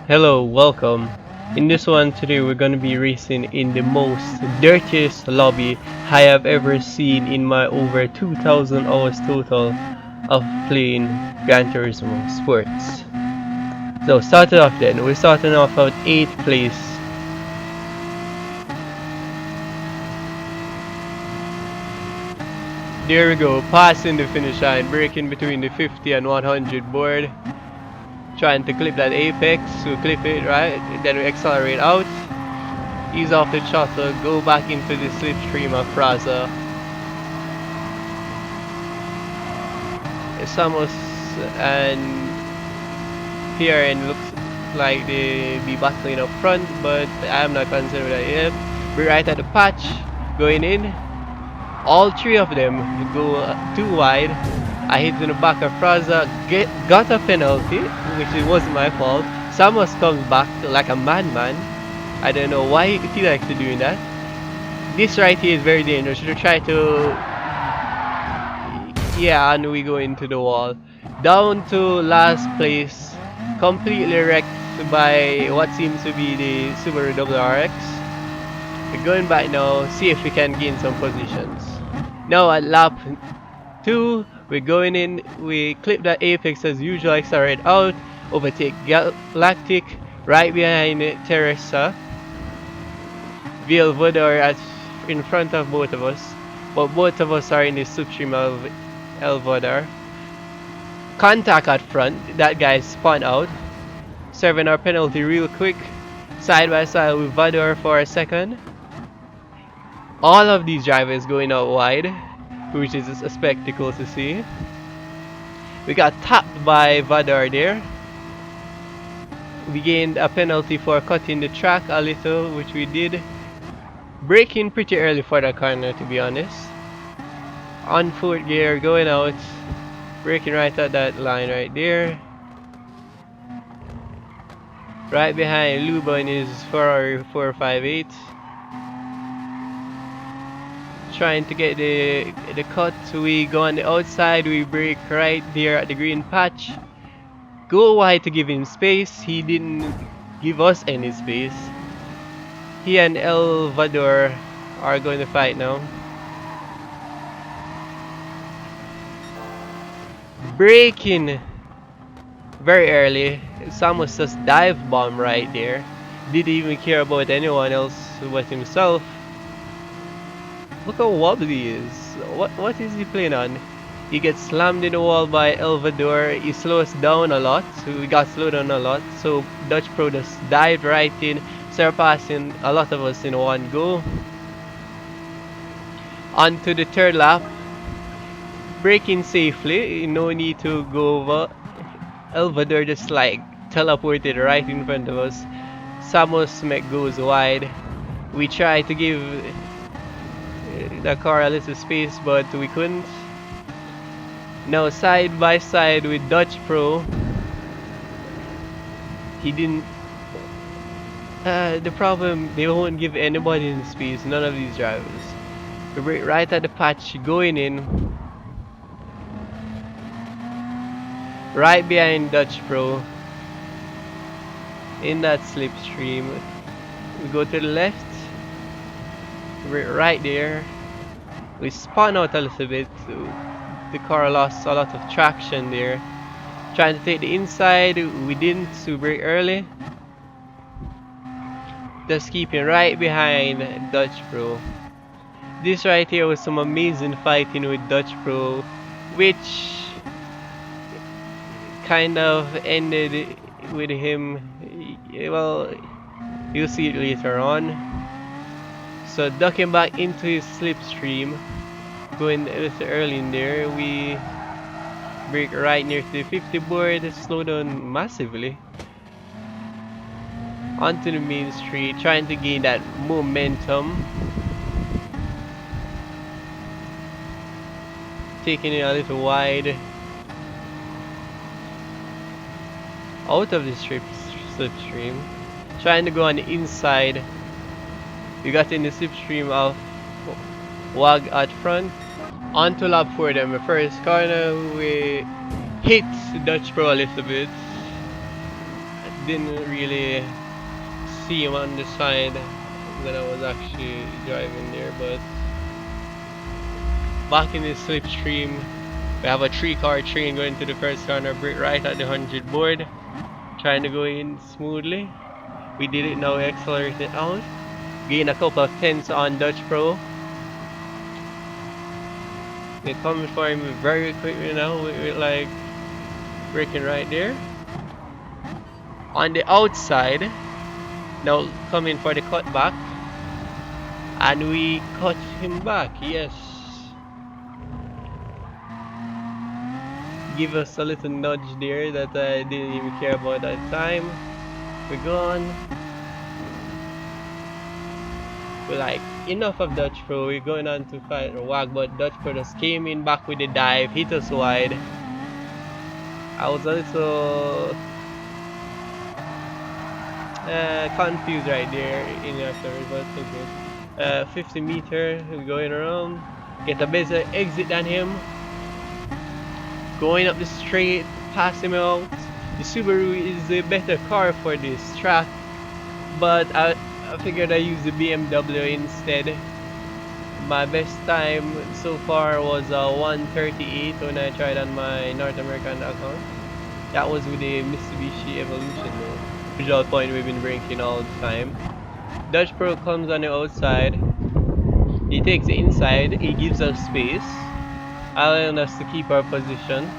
Hello, welcome. In this one today we're gonna be racing in the most dirtiest lobby I have ever seen in my over 2000 hours total of playing Gran Turismo sports. So started off then, we're starting off at 8th place. There we go, passing the finish line, breaking between the 50 and 100 board. Trying to clip that apex, we clip it right, then we accelerate out. Ease off the throttle, go back into the slipstream of Praza. Samos and PRN looks like they be battling up front, but I'm not concerned with that yet. We're right at the patch, going in. All three of them go too wide. I hit in the back of Praza, got a penalty, which it wasn't my fault. Samos comes back like a madman. I don't know why he likes to doing that. This right here is very dangerous. You try to, yeah, and we go into the wall. Down to last place, completely wrecked by what seems to be the Subaru WRX. We're going back now, see if we can gain some positions. Now at lap 2, we're going in, we clip that apex as usual, accelerate out, overtake Galactic, right behind Teresa. Vilvoda are in front of both of us, but both of us are in the substream of Elvodar. Contact at front, that guy spun out, serving our penalty real quick, side by side with Vador for a second. All of these drivers going out wide, which is a spectacle to see. We got tapped by Vador there. We gained a penalty for cutting the track a little, which we did. Braking pretty early for the corner, to be honest. On foot gear, going out. Braking right at that line right there. Right behind Luba in his Ferrari 458. Trying to get the cut. We go on the outside, we brake right there at the green patch. Go wide to give him space. He didn't give us any space. He and El Vador are going to fight now. Braking very early. Samus just dive bomb right there. Didn't even care about anyone else but himself. Look how wobbly he is. What is he playing on? He gets slammed in the wall by Elvador. He slows down a lot. So we got slowed down a lot. So Dutch Pro just dived right in, surpassing a lot of us in one go. On to the third lap. Braking safely. No need to go over. Elvador just like teleported right in front of us. Samos Mek goes wide. We try to give the car a little space, but we couldn't. Now side by side with Dutch Pro. He didn't. The problem, they won't give anybody in space. None of these drivers. We brake right at the patch, going in. Right behind Dutch Pro. In that slipstream. We go to the left. We're right there. We spun out a little bit. The car lost a lot of traction there. Trying to take the inside, we didn't, so we brake early. Just keeping right behind Dutch Pro. This right here was some amazing fighting with Dutch Pro, which kind of ended with him. Well, you'll see it later on. So ducking back into his slipstream, going a little early in there, we brake right near to the 50 board, slow down massively. Onto the main street, trying to gain that momentum. Taking it a little wide. Out of the slipstream. Trying to go on the inside. We got in the slipstream of Wag at front. On to lap 4 then, the first corner we hit Dutch Pro a little bit. didn't really see him on the side when I was actually driving there, but back in the slipstream, we have a 3-car train going to the first corner, brake right at the 100 board, trying to go in smoothly. We did it now, we accelerated out, gain a couple of tenths on Dutch Pro. They're coming for him very quickly now, with like braking right there. On the outside, now coming for the cutback, and we cut him back, yes. Give us a little nudge there that I didn't even care about at the time. We're gone. We're like, enough of Dutch Pro, we're going on to fight or wag, but Dutch Pro just came in back with the dive, hit us wide. I was a little confused right there in the afterwards, but it's okay. 50 meter, we're going around, get a better exit than him. Going up the straight, pass him out. The Subaru is the better car for this track, but I figured I use the BMW instead. My best time so far was 1:38 when I tried on my North American account. That was with the Mitsubishi Evolution though. Visual point we've been breaking all the time. Dutch Pro comes on the outside. He takes the inside, he gives us space, allowing us to keep our position.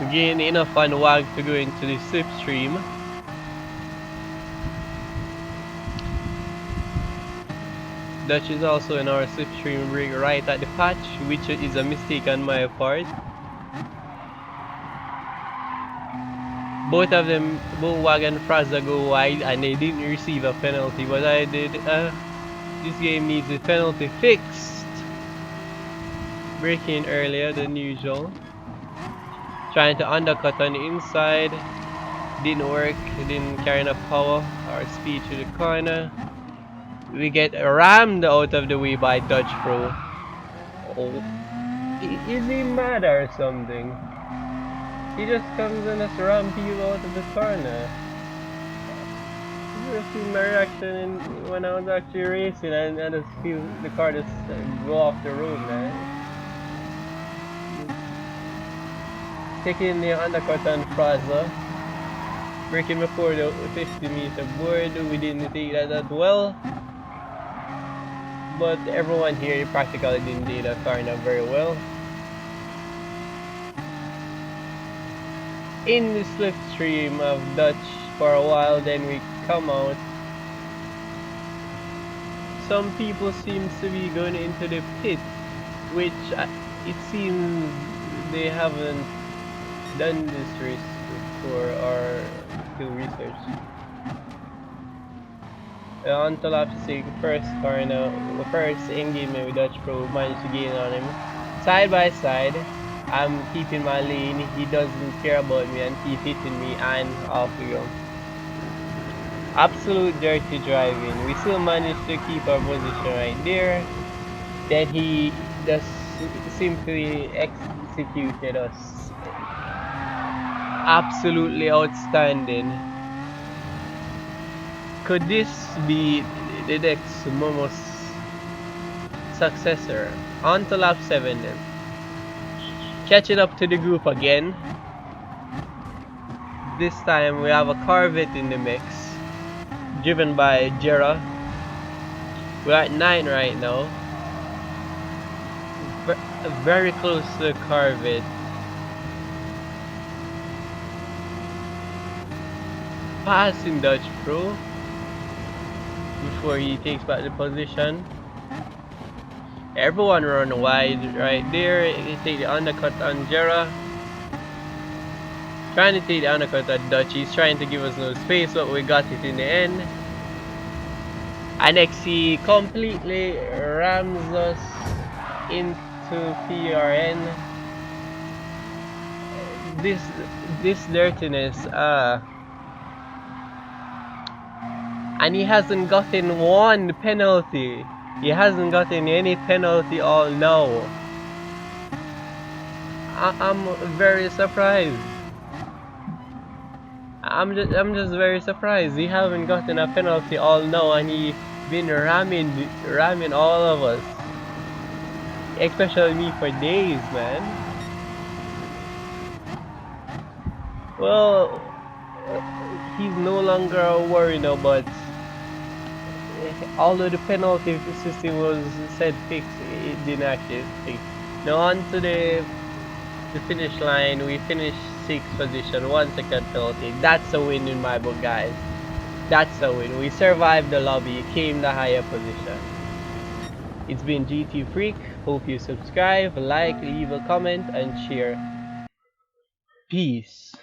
We gain enough on wag to go into the slipstream. Dutch is also in our slipstream brake right at the patch, which is a mistake on my part. Both of them, both Wag and Frazza go wide and they didn't receive a penalty, but I did. This game needs a penalty fixed. Braking earlier than usual. Trying to undercut on the inside. Didn't work, didn't carry enough power or speed to the corner. We get rammed out of the way by Dutch Pro. Oh. Is he mad or something? He just comes and just ramps you out of the corner. You just see my reaction when I was actually racing and I just feel the car just go off the road, man. Taking the undercut on Frazza. Braking before the 50 meter board. We didn't take that well. But everyone here practically didn't do the corner very well. In the slipstream of Dutch for a while, then we come out. Some people seem to be going into the pit, which it seems they haven't done this race before or do research. On to lap 6, first corner, first engagement with Dutch Pro, managed to gain on him. Side by side, I'm keeping my lane, he doesn't care about me and keep hitting me and off we go. Absolute dirty driving. We still managed to keep our position right there. Then he just simply executed us. Absolutely outstanding. Could this be the next Momo's successor? On to lap 7 then. Catching up to the group again. This time we have a Corvette in the mix, driven by Jera. We're at 9 right now. Very close to the Corvette. Passing Dutch Pro before he takes back the position. Everyone run wide right there. He take the undercut on Jera. Trying to take the undercut at Dutch. He's trying to give us no space, but we got it in the end. And next he completely rams us into PRN. This dirtiness, and he hasn't gotten one penalty. He hasn't gotten any penalty all now. I'm very surprised. I'm just very surprised. He haven't gotten a penalty all now, and he been ramming all of us, especially me for days, man. Well, he's no longer a worry now, but although the penalty system was said fixed, it didn't actually fix. Now on to the finish line. We finished 6th position, 1 second penalty. That's a win in my book, guys. That's a win. We survived the lobby, came the higher position. It's been GT Freak. Hope you subscribe, like, leave a comment, and share. Peace.